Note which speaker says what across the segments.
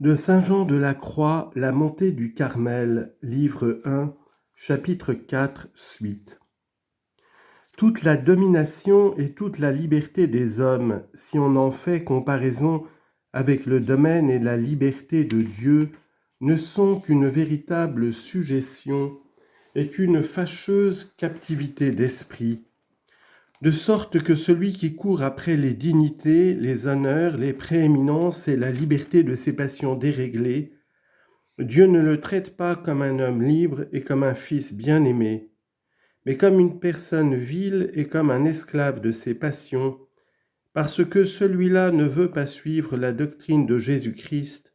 Speaker 1: De Saint Jean de la Croix, la montée du Carmel, livre 1, chapitre 4, suite. Toute la domination et toute la liberté des hommes, si on en fait comparaison avec le domaine et la liberté de Dieu, ne sont qu'une véritable sujétion et qu'une fâcheuse captivité d'esprit, de sorte que celui qui court après les dignités, les honneurs, les prééminences et la liberté de ses passions déréglées, Dieu ne le traite pas comme un homme libre et comme un fils bien-aimé, mais comme une personne vile et comme un esclave de ses passions, parce que celui-là ne veut pas suivre la doctrine de Jésus-Christ,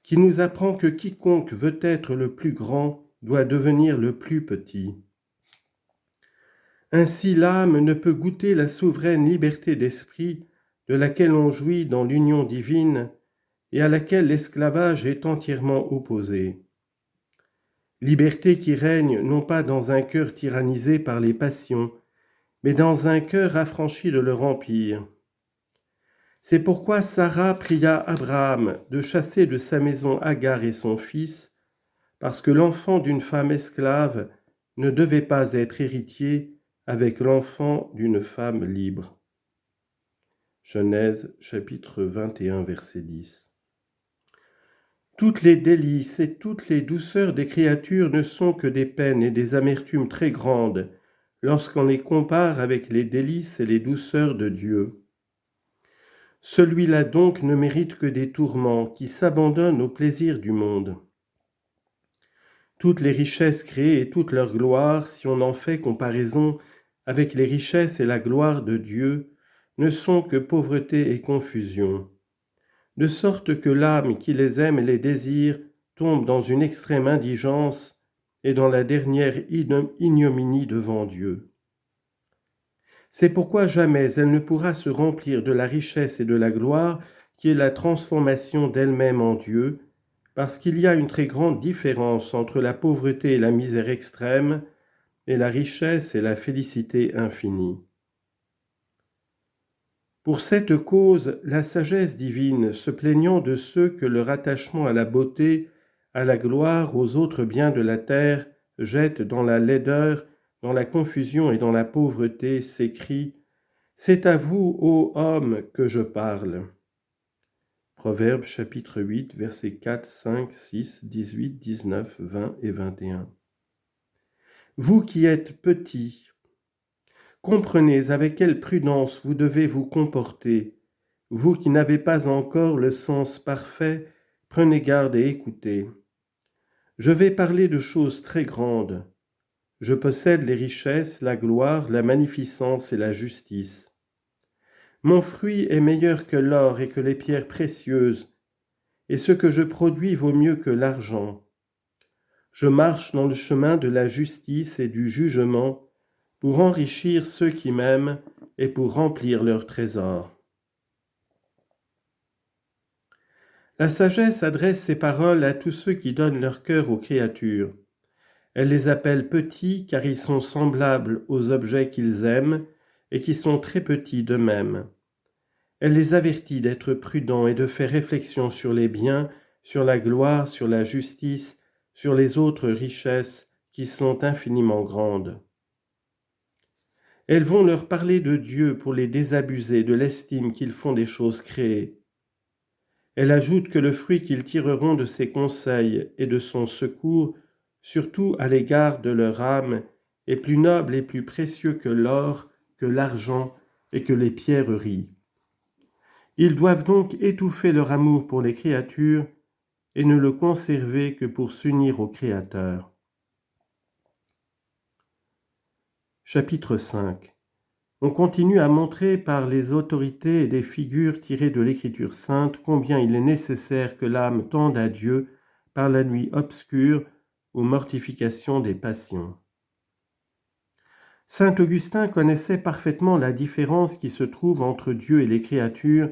Speaker 1: qui nous apprend que quiconque veut être le plus grand doit devenir le plus petit. Ainsi l'âme ne peut goûter la souveraine liberté d'esprit de laquelle on jouit dans l'union divine et à laquelle l'esclavage est entièrement opposé. Liberté qui règne non pas dans un cœur tyrannisé par les passions, mais dans un cœur affranchi de leur empire. C'est pourquoi Sarah pria Abraham de chasser de sa maison Agar et son fils, parce que l'enfant d'une femme esclave ne devait pas être héritier avec l'enfant d'une femme libre. Genèse chapitre 21 verset 10. Toutes les délices et toutes les douceurs des créatures ne sont que des peines et des amertumes très grandes lorsqu'on les compare avec les délices et les douceurs de Dieu. Celui-là donc ne mérite que des tourments qui s'abandonnent aux plaisirs du monde. Toutes les richesses créées et toute leur gloire, si on en fait comparaison avec les richesses et la gloire de Dieu, ne sont que pauvreté et confusion, de sorte que l'âme qui les aime et les désire tombe dans une extrême indigence et dans la dernière ignominie devant Dieu. C'est pourquoi jamais elle ne pourra se remplir de la richesse et de la gloire qui est la transformation d'elle-même en Dieu, parce qu'il y a une très grande différence entre la pauvreté et la misère extrême, et la richesse et la félicité infinie. Pour cette cause, la sagesse divine, se plaignant de ceux que leur attachement à la beauté, à la gloire, aux autres biens de la terre, jette dans la laideur, dans la confusion et dans la pauvreté, s'écrie « C'est à vous, ô hommes, que je parle ». Proverbes chapitre 8, versets 4, 5, 6, 18, 19, 20 et 21. Vous qui êtes petits, comprenez avec quelle prudence vous devez vous comporter. Vous qui n'avez pas encore le sens parfait, prenez garde et écoutez. Je vais parler de choses très grandes. Je possède les richesses, la gloire, la magnificence et la justice. Mon fruit est meilleur que l'or et que les pierres précieuses, et ce que je produis vaut mieux que l'argent. Je marche dans le chemin de la justice et du jugement pour enrichir ceux qui m'aiment et pour remplir leurs trésors. La sagesse adresse ses paroles à tous ceux qui donnent leur cœur aux créatures. Elle les appelle petits car ils sont semblables aux objets qu'ils aiment et qui sont très petits d'eux-mêmes. Elle les avertit d'être prudents et de faire réflexion sur les biens, sur la gloire, sur la justice, sur les autres richesses qui sont infiniment grandes. Elles vont leur parler de Dieu pour les désabusés de l'estime qu'ils font des choses créées. Elle ajoute que le fruit qu'ils tireront de ses conseils et de son secours, surtout à l'égard de leur âme, est plus noble et plus précieux que l'or, que l'argent et que les pierreries. Ils doivent donc étouffer leur amour pour les créatures et ne le conserver que pour s'unir au Créateur. Chapitre 5. On continue à montrer par les autorités et des figures tirées de l'Écriture sainte combien il est nécessaire que l'âme tende à Dieu par la nuit obscure aux mortifications des passions. Saint Augustin connaissait parfaitement la différence qui se trouve entre Dieu et les créatures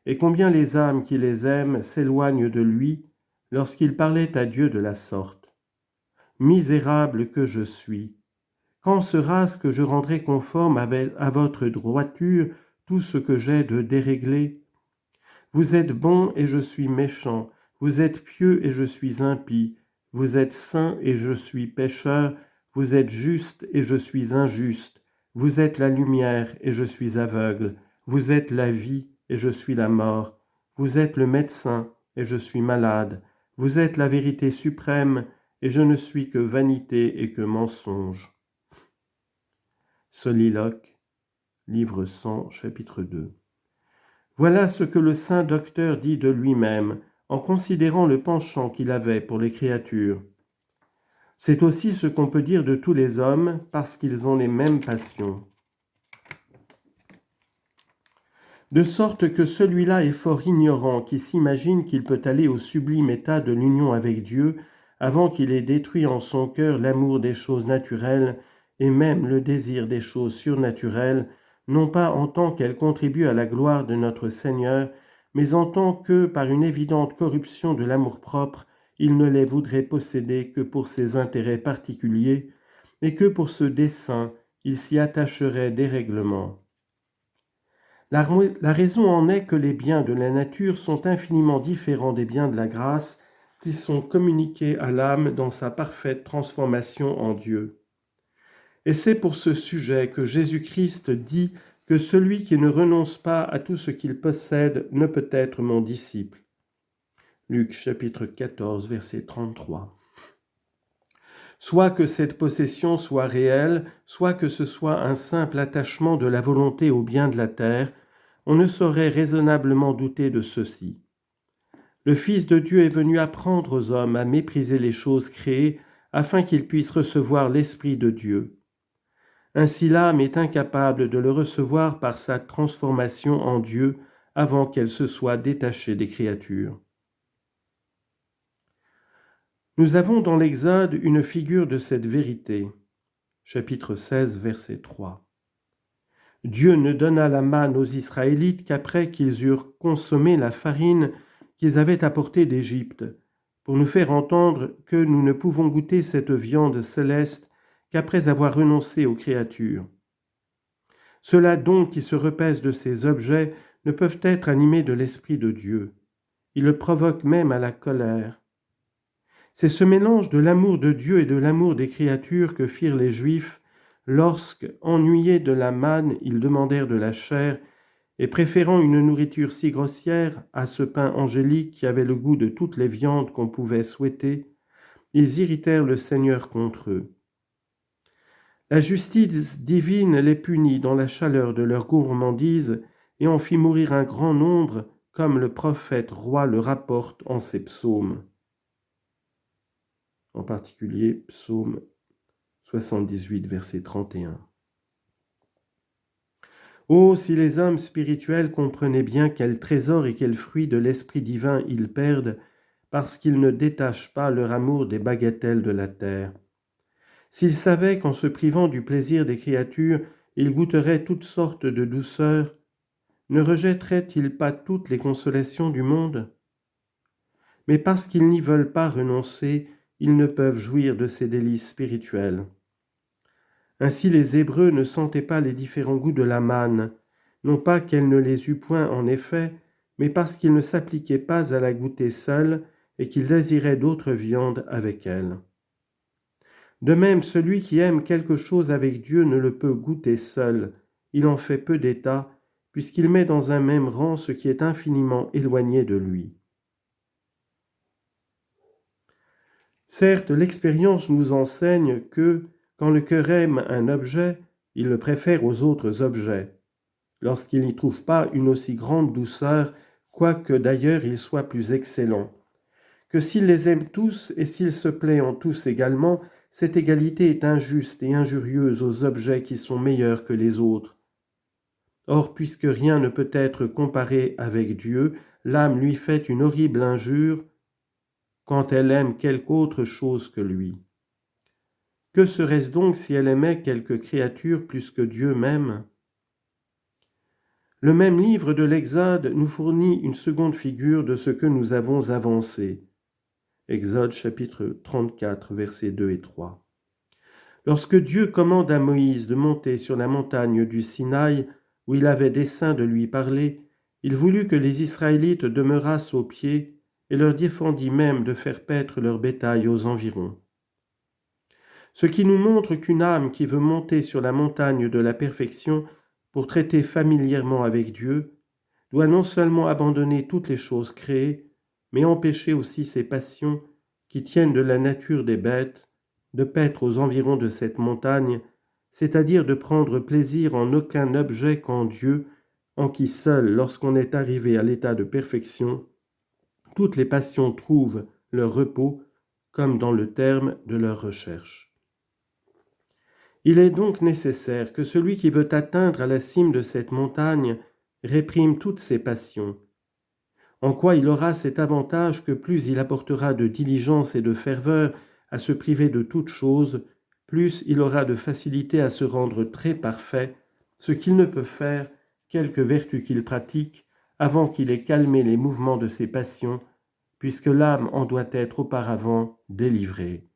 Speaker 1: et combien les âmes qui les aiment s'éloignent de lui lorsqu'il parlait à Dieu de la sorte. « Misérable que je suis, quand sera-ce que je rendrai conforme à votre droiture tout ce que j'ai de déréglé ? Vous êtes bon et je suis méchant, Vous êtes pieux et je suis impie. Vous êtes saint et je suis pécheur. Vous êtes juste et je suis injuste. Vous êtes la lumière et je suis aveugle. Vous êtes la vie et je suis la mort. Vous êtes le médecin et je suis malade. Vous êtes la vérité suprême et je ne suis que vanité et que mensonge. Soliloque, livre 100, chapitre 2. Voilà ce que le saint docteur dit de lui-même en considérant le penchant qu'il avait pour les créatures. C'est aussi ce qu'on peut dire de tous les hommes parce qu'ils ont les mêmes passions. De sorte que celui-là est fort ignorant qui s'imagine qu'il peut aller au sublime état de l'union avec Dieu avant qu'il ait détruit en son cœur l'amour des choses naturelles et même le désir des choses surnaturelles, non pas en tant qu'elles contribuent à la gloire de notre Seigneur, mais en tant que, par une évidente corruption de l'amour-propre, il ne les voudrait posséder que pour ses intérêts particuliers, et que pour ce dessein, il s'y attacherait dérèglement. La raison en est que les biens de la nature sont infiniment différents des biens de la grâce qui sont communiqués à l'âme dans sa parfaite transformation en Dieu. Et c'est pour ce sujet que Jésus-Christ dit que celui qui ne renonce pas à tout ce qu'il possède ne peut être mon disciple. Luc chapitre 14, verset 33. Soit que cette possession soit réelle, soit que ce soit un simple attachement de la volonté aux biens de la terre, on ne saurait raisonnablement douter de ceci. Le Fils de Dieu est venu apprendre aux hommes à mépriser les choses créées afin qu'ils puissent recevoir l'Esprit de Dieu. Ainsi l'âme est incapable de le recevoir par sa transformation en Dieu avant qu'elle se soit détachée des créatures. Nous avons dans l'Exode une figure de cette vérité. Chapitre 16, verset 3. Dieu ne donna la manne aux Israélites qu'après qu'ils eurent consommé la farine qu'ils avaient apportée d'Égypte, pour nous faire entendre que nous ne pouvons goûter cette viande céleste qu'après avoir renoncé aux créatures. Ceux-là donc qui se repaissent de ces objets ne peuvent être animés de l'Esprit de Dieu. Ils le provoquent même à la colère. C'est ce mélange de l'amour de Dieu et de l'amour des créatures que firent les Juifs lorsque, ennuyés de la manne, ils demandèrent de la chair, et préférant une nourriture si grossière à ce pain angélique qui avait le goût de toutes les viandes qu'on pouvait souhaiter, ils irritèrent le Seigneur contre eux. La justice divine les punit dans la chaleur de leur gourmandise et en fit mourir un grand nombre, comme le prophète roi le rapporte en ses psaumes. En particulier, psaume 78, verset 31. Oh, si les hommes spirituels comprenaient bien quel trésor et quel fruit de l'Esprit divin ils perdent parce qu'ils ne détachent pas leur amour des bagatelles de la terre. S'ils savaient qu'en se privant du plaisir des créatures, ils goûteraient toutes sortes de douceurs, ne rejetteraient-ils pas toutes les consolations du monde ? Mais parce qu'ils n'y veulent pas renoncer, ils ne peuvent jouir de ces délices spirituels. Ainsi les Hébreux ne sentaient pas les différents goûts de la manne, non pas qu'elle ne les eût point en effet, mais parce qu'ils ne s'appliquaient pas à la goûter seuls et qu'ils désiraient d'autres viandes avec elle. De même, celui qui aime quelque chose avec Dieu ne le peut goûter seul, il en fait peu d'état, puisqu'il met dans un même rang ce qui est infiniment éloigné de lui. Certes, l'expérience nous enseigne que, quand le cœur aime un objet, il le préfère aux autres objets, lorsqu'il n'y trouve pas une aussi grande douceur, quoique d'ailleurs il soit plus excellent. Que s'il les aime tous et s'il se plaît en tous également, cette égalité est injuste et injurieuse aux objets qui sont meilleurs que les autres. Or, puisque rien ne peut être comparé avec Dieu, l'âme lui fait une horrible injure quand elle aime quelque autre chose que lui. Que serait-ce donc si elle aimait quelque créature plus que Dieu même ? Le même livre de l'Exode nous fournit une seconde figure de ce que nous avons avancé. Exode chapitre 34, versets 2 et 3. Lorsque Dieu commande à Moïse de monter sur la montagne du Sinaï, où il avait dessein de lui parler, il voulut que les Israélites demeurassent au pied et leur défendit même de faire paître leur bétail aux environs. Ce qui nous montre qu'une âme qui veut monter sur la montagne de la perfection pour traiter familièrement avec Dieu doit non seulement abandonner toutes les choses créées, mais empêcher aussi ses passions qui tiennent de la nature des bêtes de paître aux environs de cette montagne, c'est-à-dire de prendre plaisir en aucun objet qu'en Dieu, en qui seul, lorsqu'on est arrivé à l'état de perfection, toutes les passions trouvent leur repos comme dans le terme de leur recherche. Il est donc nécessaire que celui qui veut atteindre à la cime de cette montagne réprime toutes ses passions, en quoi il aura cet avantage que plus il apportera de diligence et de ferveur à se priver de toutes choses, plus il aura de facilité à se rendre très parfait, ce qu'il ne peut faire, quelque vertu qu'il pratique, avant qu'il ait calmé les mouvements de ses passions, puisque l'âme en doit être auparavant délivrée.